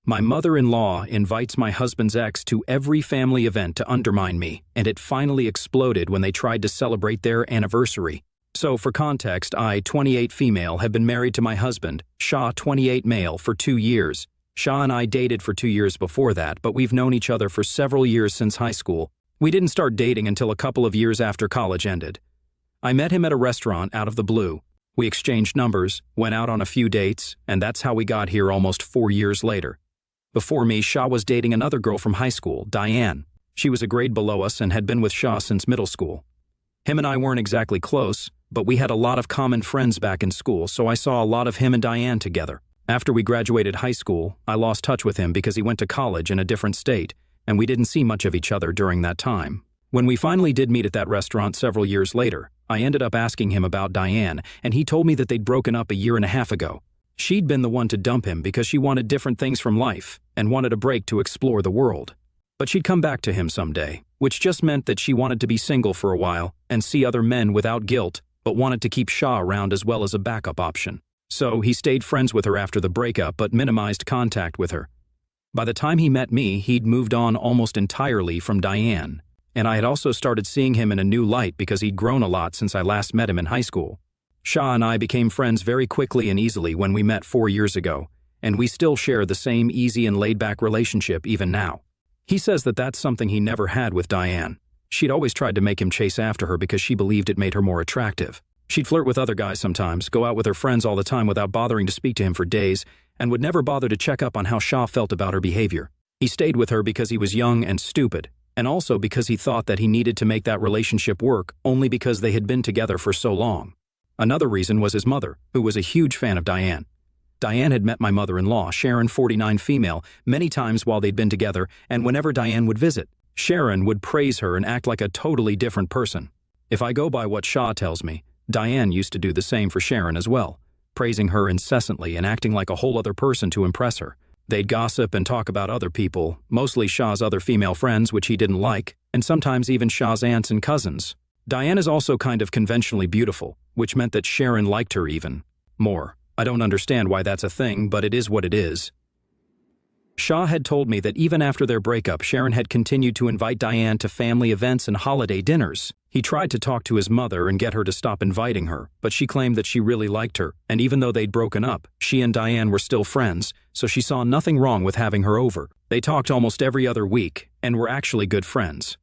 My mother-in-law invites my husband's ex to every family event to undermine me, and it finally exploded when they tried to celebrate their anniversary. So, for context, I, 28 female, have been married to my husband, Shah, 28 male, for 2 years. Shah and I dated for 2 years before that, but we've known each other for several years since high school. We didn't start dating until a couple of years after college ended. I met him at a restaurant out of the blue. We exchanged numbers, went out on a few dates, and that's how we got here almost 4 years later. Before me, Shah was dating another girl from high school, Diane. She was a grade below us and had been with Shah since middle school. Him and I weren't exactly close, but we had a lot of common friends back in school, so I saw a lot of him and Diane together. After we graduated high school, I lost touch with him because he went to college in a different state, and we didn't see much of each other during that time. When we finally did meet at that restaurant several years later, I ended up asking him about Diane, and he told me that they'd broken up a year and a half ago. She'd been the one to dump him because she wanted different things from life and wanted a break to explore the world. But she'd come back to him someday, which just meant that she wanted to be single for a while and see other men without guilt, but wanted to keep Shah around as well as a backup option. So he stayed friends with her after the breakup but minimized contact with her. By the time he met me, he'd moved on almost entirely from Diane, and I had also started seeing him in a new light because he'd grown a lot since I last met him in high school. Shah and I became friends very quickly and easily when we met 4 years ago, and we still share the same easy and laid-back relationship even now. He says that that's something he never had with Diane. She'd always tried to make him chase after her because she believed it made her more attractive. She'd flirt with other guys sometimes, go out with her friends all the time without bothering to speak to him for days, and would never bother to check up on how Shah felt about her behavior. He stayed with her because he was young and stupid, and also because he thought that he needed to make that relationship work only because they had been together for so long. Another reason was his mother, who was a huge fan of Diane. Diane had met my mother-in-law, Sharon, 49 female, many times while they'd been together, and whenever Diane would visit, Sharon would praise her and act like a totally different person. If I go by what Shah tells me, Diane used to do the same for Sharon as well, praising her incessantly and acting like a whole other person to impress her. They'd gossip and talk about other people, mostly Shah's other female friends, which he didn't like, and sometimes even Shah's aunts and cousins. Diane is also kind of conventionally beautiful, which meant that Sharon liked her even more. I don't understand why that's a thing, but it is what it is. Shah had told me that even after their breakup, Sharon had continued to invite Diane to family events and holiday dinners. He tried to talk to his mother and get her to stop inviting her, but she claimed that she really liked her, and even though they'd broken up, she and Diane were still friends, so she saw nothing wrong with having her over. They talked almost every other week, and were actually good friends.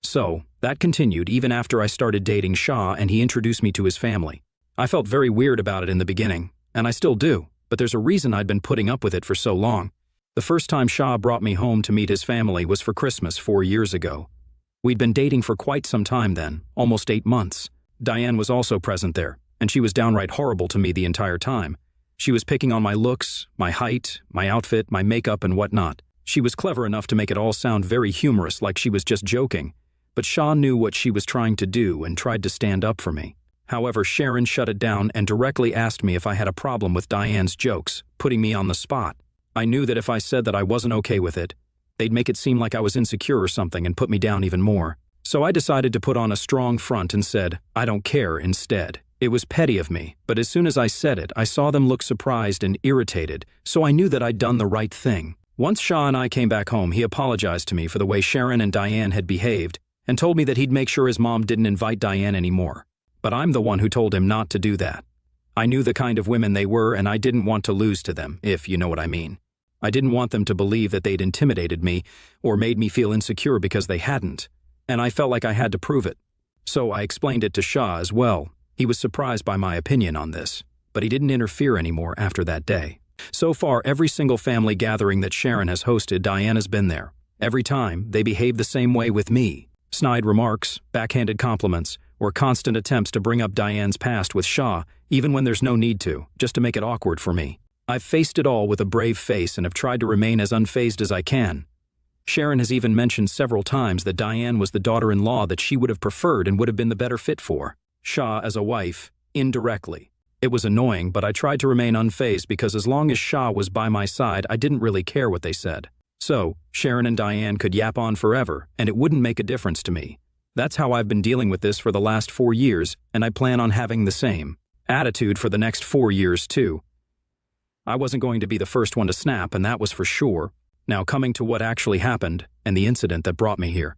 So, that continued even after I started dating Shah and he introduced me to his family. I felt very weird about it in the beginning, and I still do, but there's a reason I'd been putting up with it for so long. The first time Shah brought me home to meet his family was for Christmas 4 years ago. We'd been dating for quite some time then, almost 8 months. Diane was also present there, and she was downright horrible to me the entire time. She was picking on my looks, my height, my outfit, my makeup, and whatnot. She was clever enough to make it all sound very humorous, like she was just joking. But Shah knew what she was trying to do and tried to stand up for me. However, Sharon shut it down and directly asked me if I had a problem with Diane's jokes, putting me on the spot. I knew that if I said that I wasn't okay with it, they'd make it seem like I was insecure or something and put me down even more. So I decided to put on a strong front and said, I don't care instead. It was petty of me, but as soon as I said it, I saw them look surprised and irritated, so I knew that I'd done the right thing. Once Shah and I came back home, he apologized to me for the way Sharon and Diane had behaved, and told me that he'd make sure his mom didn't invite Diane anymore. But I'm the one who told him not to do that. I knew the kind of women they were, and I didn't want to lose to them, if you know what I mean. I didn't want them to believe that they'd intimidated me or made me feel insecure because they hadn't, and I felt like I had to prove it. So I explained it to Shah as well. He was surprised by my opinion on this, but he didn't interfere anymore after that day. So far, every single family gathering that Sharon has hosted, Diane has been there. Every time, they behave the same way with me. Snide remarks, backhanded compliments, or constant attempts to bring up Diane's past with Shah, even when there's no need to, just to make it awkward for me. I've faced it all with a brave face and have tried to remain as unfazed as I can. Sharon has even mentioned several times that Diane was the daughter-in-law that she would have preferred and would have been the better fit for. Shah as a wife, indirectly. It was annoying, but I tried to remain unfazed because as long as Shah was by my side, I didn't really care what they said. So, Sharon and Diane could yap on forever, and it wouldn't make a difference to me. That's how I've been dealing with this for the last 4 years, and I plan on having the same attitude for the next 4 years too. I wasn't going to be the first one to snap, and that was for sure. Now coming to what actually happened and the incident that brought me here.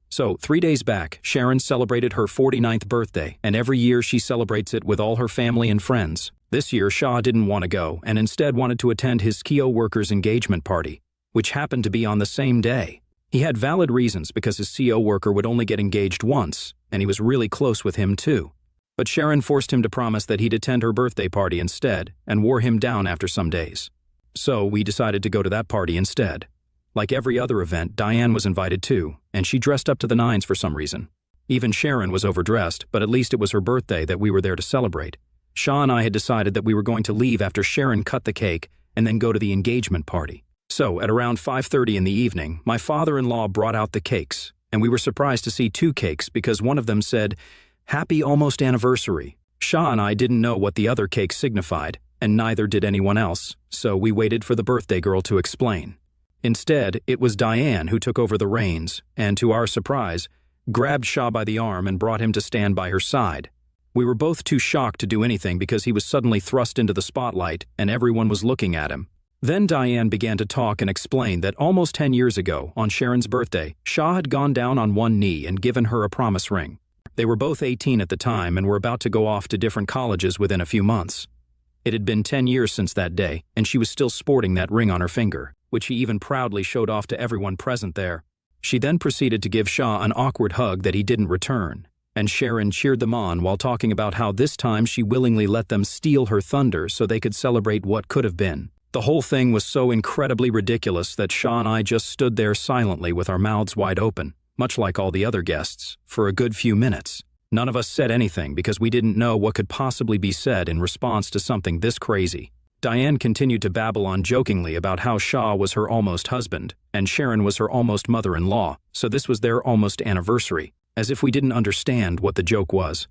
So, 3 days back, Sharon celebrated her 49th birthday, and every year she celebrates it with all her family and friends. This year, Shah didn't want to go and instead wanted to attend his KIO workers' engagement party, which happened to be on the same day. He had valid reasons because his CO worker would only get engaged once, and he was really close with him too. But Sharon forced him to promise that he'd attend her birthday party instead and wore him down after some days. So we decided to go to that party instead. Like every other event, Diane was invited too, and she dressed up to the nines for some reason. Even Sharon was overdressed, but at least it was her birthday that we were there to celebrate. Shah and I had decided that we were going to leave after Sharon cut the cake and then go to the engagement party. So, at around 5:30 in the evening, my father-in-law brought out the cakes, and we were surprised to see 2 cakes because one of them said, "Happy almost anniversary." Shah and I didn't know what the other cake signified, and neither did anyone else, so we waited for the birthday girl to explain. Instead, it was Diane who took over the reins, and to our surprise, grabbed Shah by the arm and brought him to stand by her side. We were both too shocked to do anything because he was suddenly thrust into the spotlight and everyone was looking at him. Then Diane began to talk and explain that almost 10 years ago, on Sharon's birthday, Shah had gone down on one knee and given her a promise ring. They were both 18 at the time and were about to go off to different colleges within a few months. It had been 10 years since that day, and she was still sporting that ring on her finger, which he even proudly showed off to everyone present there. She then proceeded to give Shah an awkward hug that he didn't return, and Sharon cheered them on while talking about how this time she willingly let them steal her thunder so they could celebrate what could have been. The whole thing was so incredibly ridiculous that Shah and I just stood there silently with our mouths wide open, much like all the other guests, for a good few minutes. None of us said anything because we didn't know what could possibly be said in response to something this crazy. Diane continued to babble on jokingly about how Shah was her almost husband, and Sharon was her almost mother-in-law, so this was their almost anniversary, as if we didn't understand what the joke was.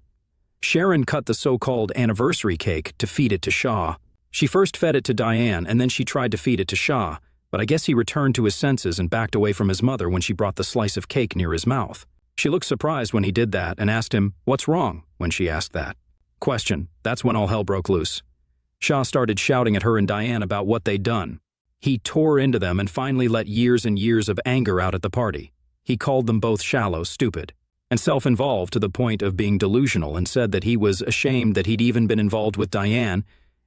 Sharon cut the so-called anniversary cake to feed it to Shah. She first fed it to Diane and then she tried to feed it to Shah, but I guess he returned to his senses and backed away from his mother when she brought the slice of cake near his mouth. She looked surprised when he did that and asked him, "What's wrong?" when she asked that. Question, that's when all hell broke loose. Shah started shouting at her and Diane about what they'd done. He tore into them and finally let years and years of anger out at the party. He called them both shallow, stupid, and self-involved to the point of being delusional and said that he was ashamed that he'd even been involved with Diane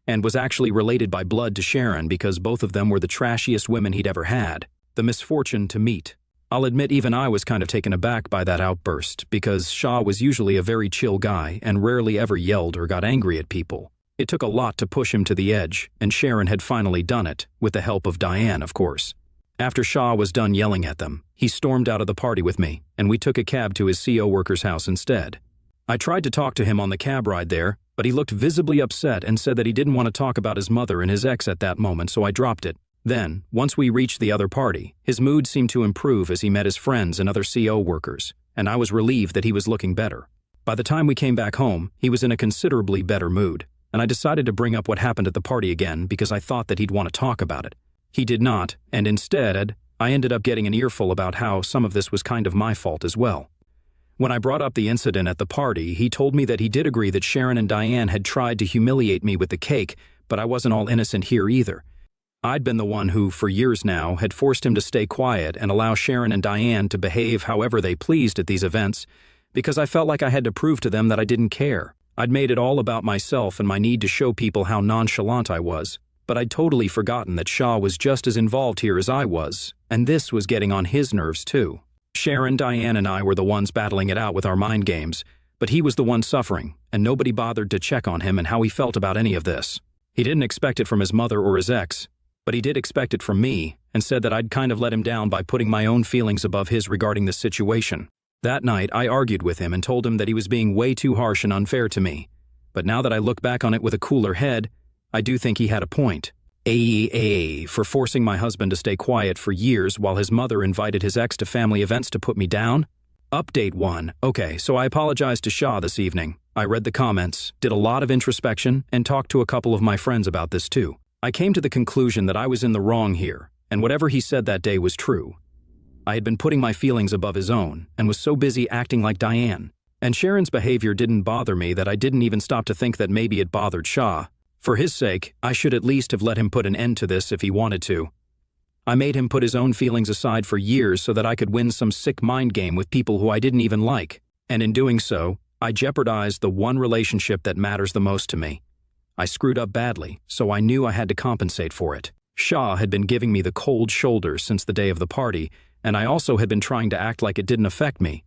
and was actually related by blood to Sharon because both of them were the trashiest women he'd ever had, the misfortune to meet. I'll admit even I was kind of taken aback by that outburst because Shah was usually a very chill guy and rarely ever yelled or got angry at people. It took a lot to push him to the edge, and Sharon had finally done it, with the help of Diane, of course. After Shah was done yelling at them, he stormed out of the party with me, and we took a cab to his CO worker's house instead. I tried to talk to him on the cab ride there, but he looked visibly upset and said that he didn't want to talk about his mother and his ex at that moment, so I dropped it. Then, once we reached the other party, his mood seemed to improve as he met his friends and other CO workers, and I was relieved that he was looking better. By the time we came back home, he was in a considerably better mood, and I decided to bring up what happened at the party again because I thought that he'd want to talk about it. He did not, and instead, I ended up getting an earful about how some of this was kind of my fault as well. When I brought up the incident at the party, he told me that he did agree that Sharon and Diane had tried to humiliate me with the cake, but I wasn't all innocent here either. I'd been the one who, for years now, had forced him to stay quiet and allow Sharon and Diane to behave however they pleased at these events, because I felt like I had to prove to them that I didn't care. I'd made it all about myself and my need to show people how nonchalant I was, but I'd totally forgotten that Shah was just as involved here as I was, and this was getting on his nerves too. Sharon, Diane, and I were the ones battling it out with our mind games, but he was the one suffering, and nobody bothered to check on him and how he felt about any of this. He didn't expect it from his mother or his ex, but he did expect it from me, and said that I'd kind of let him down by putting my own feelings above his regarding this situation. That night, I argued with him and told him that he was being way too harsh and unfair to me. But now that I look back on it with a cooler head, I do think he had a point. For forcing my husband to stay quiet for years while his mother invited his ex to family events to put me down? Update 1. Okay, so I apologized to Shah this evening. I read the comments, did a lot of introspection, and talked to a couple of my friends about this too. I came to the conclusion that I was in the wrong here, and whatever he said that day was true. I had been putting my feelings above his own, and was so busy acting like Diane. And Sharon's behavior didn't bother me that I didn't even stop to think that maybe it bothered Shah. For his sake, I should at least have let him put an end to this if he wanted to. I made him put his own feelings aside for years so that I could win some sick mind game with people who I didn't even like, and in doing so, I jeopardized the one relationship that matters the most to me. I screwed up badly, so I knew I had to compensate for it. Shah had been giving me the cold shoulder since the day of the party, and I also had been trying to act like it didn't affect me.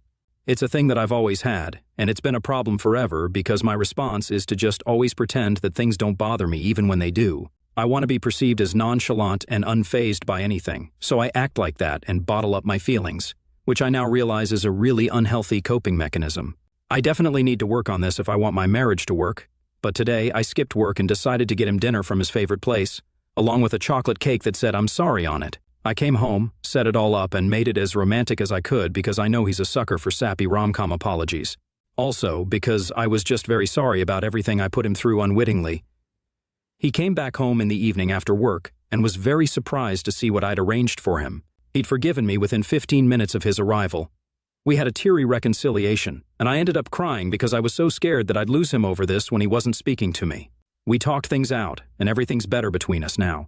It's a thing that I've always had, and it's been a problem forever because my response is to just always pretend that things don't bother me even when they do. I want to be perceived as nonchalant and unfazed by anything, so I act like that and bottle up my feelings, which I now realize is a really unhealthy coping mechanism. I definitely need to work on this if I want my marriage to work, but today I skipped work and decided to get him dinner from his favorite place, along with a chocolate cake that said "I'm sorry" on it. I came home, set it all up, and made it as romantic as I could because I know he's a sucker for sappy rom-com apologies. Also, because I was just very sorry about everything I put him through unwittingly. He came back home in the evening after work and was very surprised to see what I'd arranged for him. He'd forgiven me within 15 minutes of his arrival. We had a teary reconciliation, and I ended up crying because I was so scared that I'd lose him over this when he wasn't speaking to me. We talked things out, and everything's better between us now.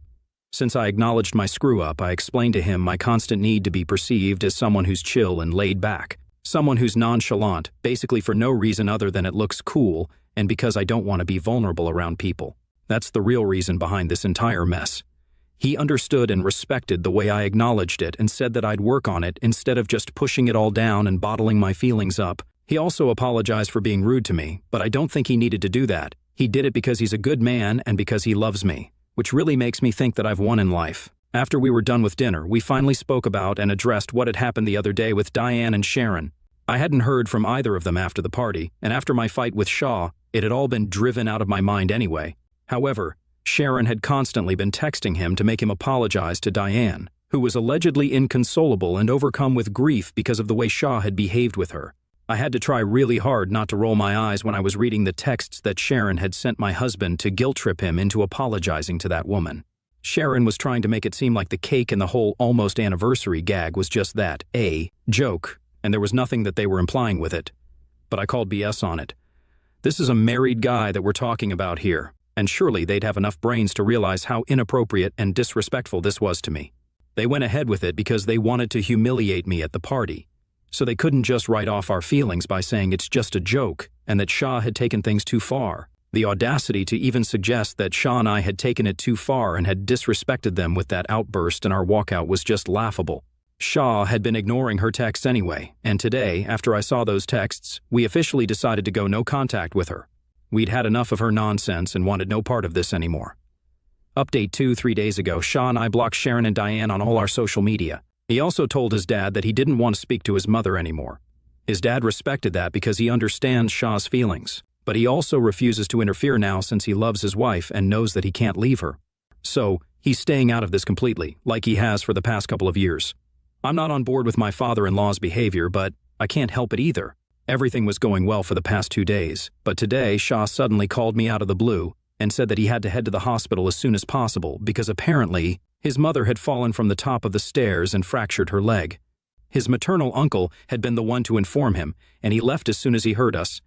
Since I acknowledged my screw-up, I explained to him my constant need to be perceived as someone who's chill and laid back, someone who's nonchalant, basically for no reason other than it looks cool and because I don't want to be vulnerable around people. That's the real reason behind this entire mess. He understood and respected the way I acknowledged it and said that I'd work on it instead of just pushing it all down and bottling my feelings up. He also apologized for being rude to me, but I don't think he needed to do that. He did it because he's a good man and because he loves me, which really makes me think that I've won in life. After we were done with dinner, we finally spoke about and addressed what had happened the other day with Diane and Sharon. I hadn't heard from either of them after the party, and after my fight with Shaw, it had all been driven out of my mind anyway. However, Sharon had constantly been texting him to make him apologize to Diane, who was allegedly inconsolable and overcome with grief because of the way Shaw had behaved with her. I had to try really hard not to roll my eyes when I was reading the texts that Sharon had sent my husband to guilt-trip him into apologizing to that woman. Sharon was trying to make it seem like the cake and the whole almost anniversary gag was just that, a joke, and there was nothing that they were implying with it. But I called BS on it. This is a married guy that we're talking about here, and surely they'd have enough brains to realize how inappropriate and disrespectful this was to me. They went ahead with it because they wanted to humiliate me at the party. So they couldn't just write off our feelings by saying it's just a joke and that Shah had taken things too far. The audacity to even suggest that Shah and I had taken it too far and had disrespected them with that outburst in our walkout was just laughable. Shah had been ignoring her texts anyway, and today, after I saw those texts, we officially decided to go no contact with her. We'd had enough of her nonsense and wanted no part of this anymore. Update 2-3 days ago, Shah and I blocked Sharon and Diane on all our social media. He also told his dad that he didn't want to speak to his mother anymore. His dad respected that because he understands Shah's feelings, but he also refuses to interfere now since he loves his wife and knows that he can't leave her. So, he's staying out of this completely, like he has for the past couple of years. I'm not on board with my father-in-law's behavior, but I can't help it either. Everything was going well for the past 2 days, but today Shah suddenly called me out of the blue and said that he had to head to the hospital as soon as possible because apparently his mother had fallen from the top of the stairs and fractured her leg. His maternal uncle had been the one to inform him, and he left as soon as he heard us.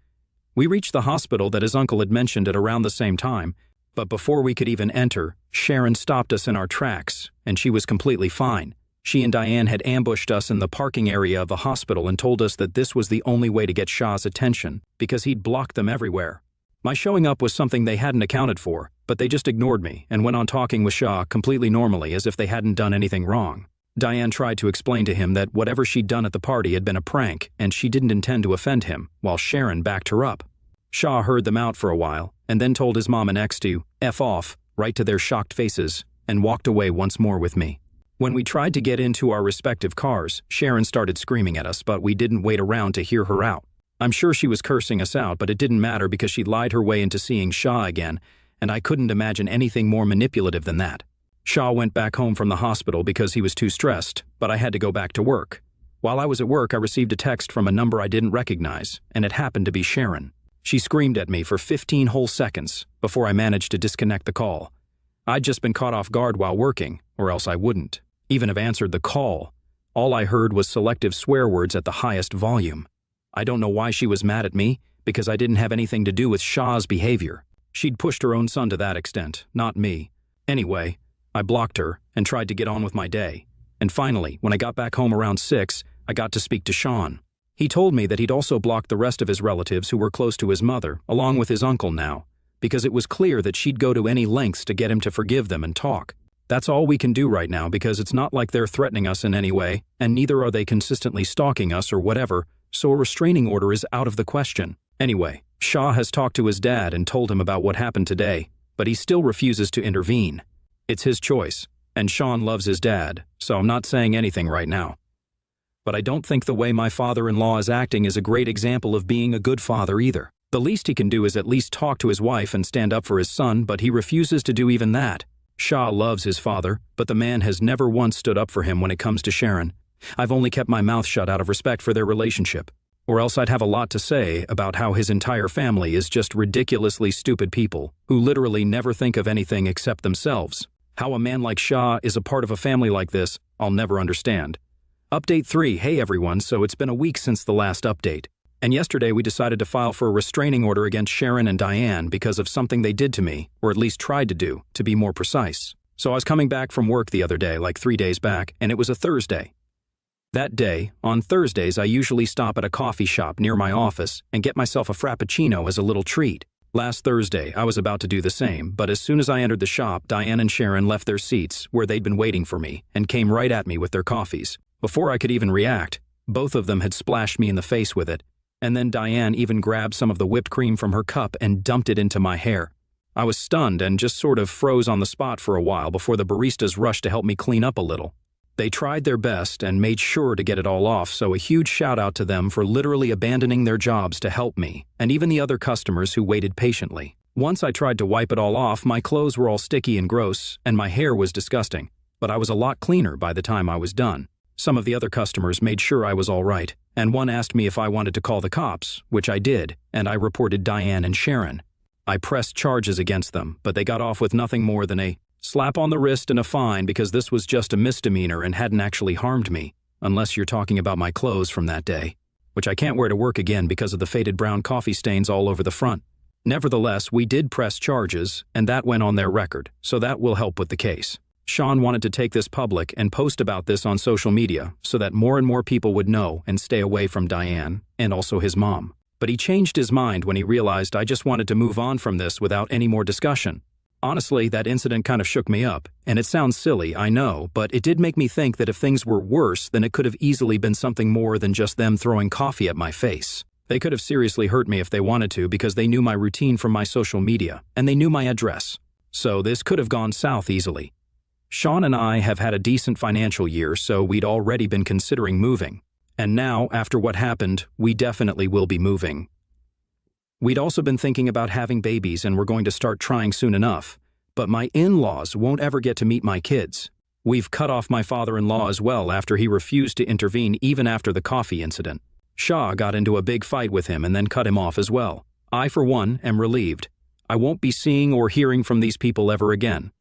We reached the hospital that his uncle had mentioned at around the same time, but before we could even enter, Sharon stopped us in our tracks, and she was completely fine. She and Diane had ambushed us in the parking area of the hospital and told us that this was the only way to get Shah's attention, because he'd blocked them everywhere. My showing up was something they hadn't accounted for, but they just ignored me and went on talking with Shah completely normally as if they hadn't done anything wrong. Diane tried to explain to him that whatever she'd done at the party had been a prank and she didn't intend to offend him, while Sharon backed her up. Shah heard them out for a while and then told his mom and ex to F off, right to their shocked faces, and walked away once more with me. When we tried to get into our respective cars, Sharon started screaming at us, but we didn't wait around to hear her out. I'm sure she was cursing us out, but it didn't matter because she lied her way into seeing Shah again, and I couldn't imagine anything more manipulative than that. Shah went back home from the hospital because he was too stressed, but I had to go back to work. While I was at work, I received a text from a number I didn't recognize, and it happened to be Sharon. She screamed at me for 15 whole seconds before I managed to disconnect the call. I'd just been caught off guard while working, or else I wouldn't even have answered the call. All I heard was selective swear words at the highest volume. I don't know why she was mad at me, because I didn't have anything to do with Shah's behavior. She'd pushed her own son to that extent, not me. Anyway, I blocked her and tried to get on with my day. And finally, when I got back home around 6, I got to speak to Sean. He told me that he'd also blocked the rest of his relatives who were close to his mother, along with his uncle now, because it was clear that she'd go to any lengths to get him to forgive them and talk. That's all we can do right now because it's not like they're threatening us in any way, and neither are they consistently stalking us or whatever, so a restraining order is out of the question. Anyway, Shah has talked to his dad and told him about what happened today, but he still refuses to intervene. It's his choice, and Sean loves his dad, so I'm not saying anything right now. But I don't think the way my father-in-law is acting is a great example of being a good father either. The least he can do is at least talk to his wife and stand up for his son, but he refuses to do even that. Shah loves his father, but the man has never once stood up for him when it comes to Sharon. I've only kept my mouth shut out of respect for their relationship, or else I'd have a lot to say about how his entire family is just ridiculously stupid people who literally never think of anything except themselves. How a man like Shah is a part of a family like this, I'll never understand. Update 3. Hey everyone, so it's been a week since the last update. And yesterday we decided to file for a restraining order against Sharon and Diane because of something they did to me, or at least tried to do, to be more precise. So I was coming back from work the other day, like 3 days back, and it was a Thursday. That day, on Thursdays, I usually stop at a coffee shop near my office and get myself a frappuccino as a little treat. Last Thursday, I was about to do the same, but as soon as I entered the shop, Diane and Sharon left their seats, where they'd been waiting for me, and came right at me with their coffees. Before I could even react, both of them had splashed me in the face with it, and then Diane even grabbed some of the whipped cream from her cup and dumped it into my hair. I was stunned and just sort of froze on the spot for a while before the baristas rushed to help me clean up a little. They tried their best and made sure to get it all off, so a huge shout out to them for literally abandoning their jobs to help me, and even the other customers who waited patiently. Once I tried to wipe it all off, my clothes were all sticky and gross, and my hair was disgusting, but I was a lot cleaner by the time I was done. Some of the other customers made sure I was all right, and one asked me if I wanted to call the cops, which I did, and I reported Diane and Sharon. I pressed charges against them, but they got off with nothing more than a slap on the wrist and a fine because this was just a misdemeanor and hadn't actually harmed me, unless you're talking about my clothes from that day, which I can't wear to work again because of the faded brown coffee stains all over the front. Nevertheless, we did press charges, and that went on their record, so that will help with the case. Sean wanted to take this public and post about this on social media so that more and more people would know and stay away from Diane, and also his mom. But he changed his mind when he realized I just wanted to move on from this without any more discussion. Honestly, that incident kind of shook me up, and it sounds silly, I know, but it did make me think that if things were worse, then it could have easily been something more than just them throwing coffee at my face. They could have seriously hurt me if they wanted to because they knew my routine from my social media, and they knew my address. So this could have gone south easily. Sean and I have had a decent financial year, so we'd already been considering moving. And now, after what happened, we definitely will be moving. We'd also been thinking about having babies and we're going to start trying soon enough. But my in-laws won't ever get to meet my kids. We've cut off my father-in-law as well after he refused to intervene even after the coffee incident. Shah got into a big fight with him and then cut him off as well. I, for one, am relieved. I won't be seeing or hearing from these people ever again.